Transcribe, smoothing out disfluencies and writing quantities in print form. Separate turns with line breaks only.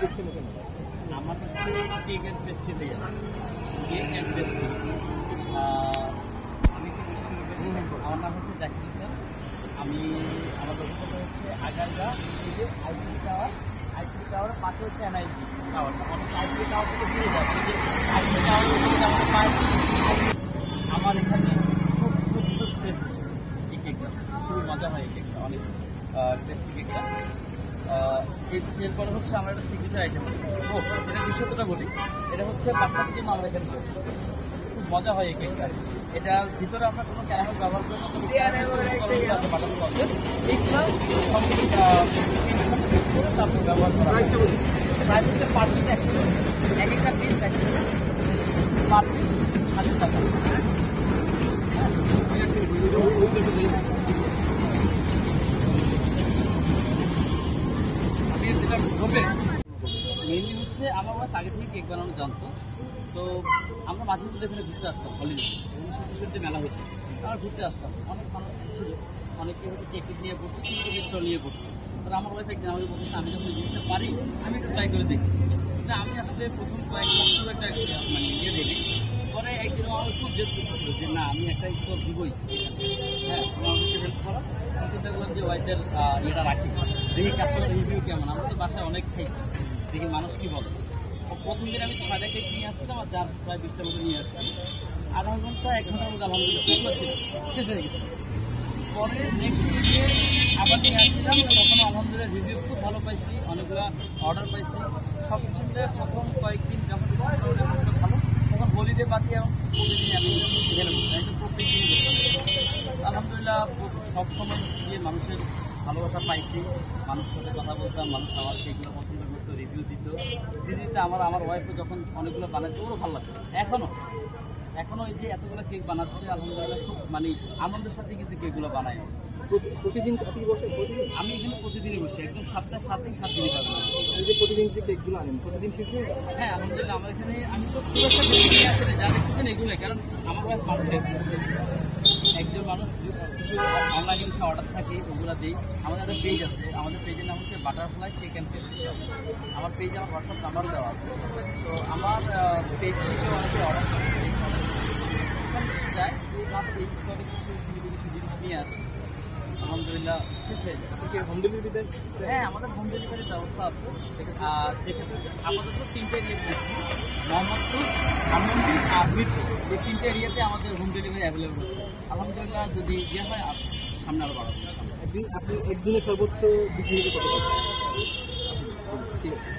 দেখছেন কেন?
আমার হচ্ছে কেক অ্যান্ড পেস্ট্রি দিয়ে কেক অ্যান্ড পেস্ট্রি। আমি শুরু করি। আমার নাম হচ্ছে জাকির হোসেন। আমার দোকানটা হচ্ছে আগারগা থেকে আইসি টাওয়ার পাশে হচ্ছে এনআইজি টাওয়ার। অনেক আইসি টাওয়ার থেকে দূরে যাচ্ছে যে আইসি টাওয়ার থেকে পাই। আমার এখানে খুব টেস্ট এই কেকটা, খুবই মজা হয় এই কেকটা, অনেক টেস্টি কেকটা। এরপরে হচ্ছে আমার একটা সিগনেচার আইটেম আছে। এটা বিশেষত্বটা বলি, এটা হচ্ছে বাচ্চাদের জন্য আমরা এখানে খুব মজা হয় এই কেকটা। এটার ভিতরে আমরা কোনো ক্যারামেল ব্যবহার করি না, বাটার আছে এইগুলো তারপর ব্যবহার করা হয়। প্রাইস হচ্ছে পার পিস 100, এক একটা পিস 100, পার পিস 1000 টাকা। মেনলি হচ্ছে আমার ওরা আগে থেকে কেক বানানো জানতো, তো আমরা মাঝে মধ্যে এখানে ঘুরতে আসতাম। হলিডে যে মেলা হতো আমরা ঘুরতে আসতাম, অনেক মানুষ ছিল, অনেকে হয়তো কেক নিয়ে বসতো, ছোটো স্টল নিয়ে বসতো। তারা আমার ওয়াইফ একজন আমাকে বলছে আমি যখন জিনিসটা পারি আমি একটু ট্রাই করে দেখি। কিন্তু আমি আসলে প্রথম কয়েক মাস একটা মানে ইয়ে দেখি। পরে একদিন আমার খুব জেদ করছিল যে না আমি একটা স্টল দিবই। হ্যাঁ, আমাকে হেল্প করা, চিন্তা করলাম যে ওয়াইফের ইয়েটা রাখি, দেখি কাস্টমার রিভিউ কেমন। আমরা তো বাসায় অনেক খাইছি, দেখি মানুষ কী বলে। প্রথম দিন আমি 6টা কেক নিয়ে আসছিলাম, আর যার প্রায় 20টার মতো নিয়ে আসছিলাম। আধা ঘন্টা 1 ঘন্টার মধ্যে আলহামদুলিল্লাহ শুকনো ছিল, শেষ হয়ে গেছে। পরে নেক্সট দিনে আবার নিয়ে আসছিলাম, তখন আলহামদুলিল্লাহ রিভিউ খুব ভালো পাইছি, অনেকগুলো অর্ডার পাইছি। সব কিছু মিলে প্রথম কয়েকদিন যখন ভালো, তখন হলিডে বাকি এবং প্রতিদিন আমি গেলাম, একদম প্রত্যেকদিন আলহামদুলিল্লাহ। সবসময় হচ্ছে গিয়ে মানুষের ভালোবাসা পাইছি, মানুষের সাথে কথা বলতাম, মানুষ আমার সেইগুলো পছন্দ করতো, রিভিউ দিত। দিতে আমার ওয়াইফও যখন অনেকগুলো বানাইতো ওরও ভালো লাগতো। এখনও এই যে এতগুলো কেক বানাচ্ছে আলহামদুলিল্লাহ, খুব মানে আনন্দের সাথে কিন্তু কেকগুলো বানাই।
প্রতিদিন আপনি বসেন?
আমি এখানে প্রতিদিনই বসি, একদম সপ্তাহে 7 দিন 7 দিনই পাবেন।
এই যে প্রতিদিন যে কেকগুলো আনেন প্রতিদিন শেষ হয়ে যায়?
হ্যাঁ আলহামদুলিল্লাহ, আমার এখানে আমি তো খুব একটা বেশি নিয়ে আসলে যা দেখতেছেন এগুলোই, কারণ আমার ওয়াইফ মানুষের একজন মানুষ কিছু অনলাইনে কিছু অর্ডার থাকে ওগুলো দিই। আমাদের একটা পেজ আছে, আমাদের পেজের নাম হচ্ছে butterfly cake and pastry shop. আমার পেজে আমার হোয়াটসঅ্যাপ নাম্বার দেওয়া আছে, তো আমার পেজ থেকে অনেকে অর্ডার করে কিছু যায়, এই স্তরে কিছু জিনিস নিয়ে আসি, আলহামদুলিল্লাহ শেষ হয়ে যায়।
হোম ডেলিভারি দেন?
হ্যাঁ, আমাদের হোম ডেলিভারির ব্যবস্থা আছে। আর সেক্ষেত্রে আপাতত 3টে এরিয়া দিচ্ছি, মোহাম্মদপুর, ধানমন্ডি আর মিরপুর। এই 3টে এরিয়াতে আমাদের হোম ডেলিভারি অ্যাভেলেবল হচ্ছে। আলহামদুলিল্লাহ যদি ইয়ে হয় সামনে আরও বাড়াবো।
আপনি একদিনে সর্বোচ্চ বিক্রি কত? ঠিক আছে।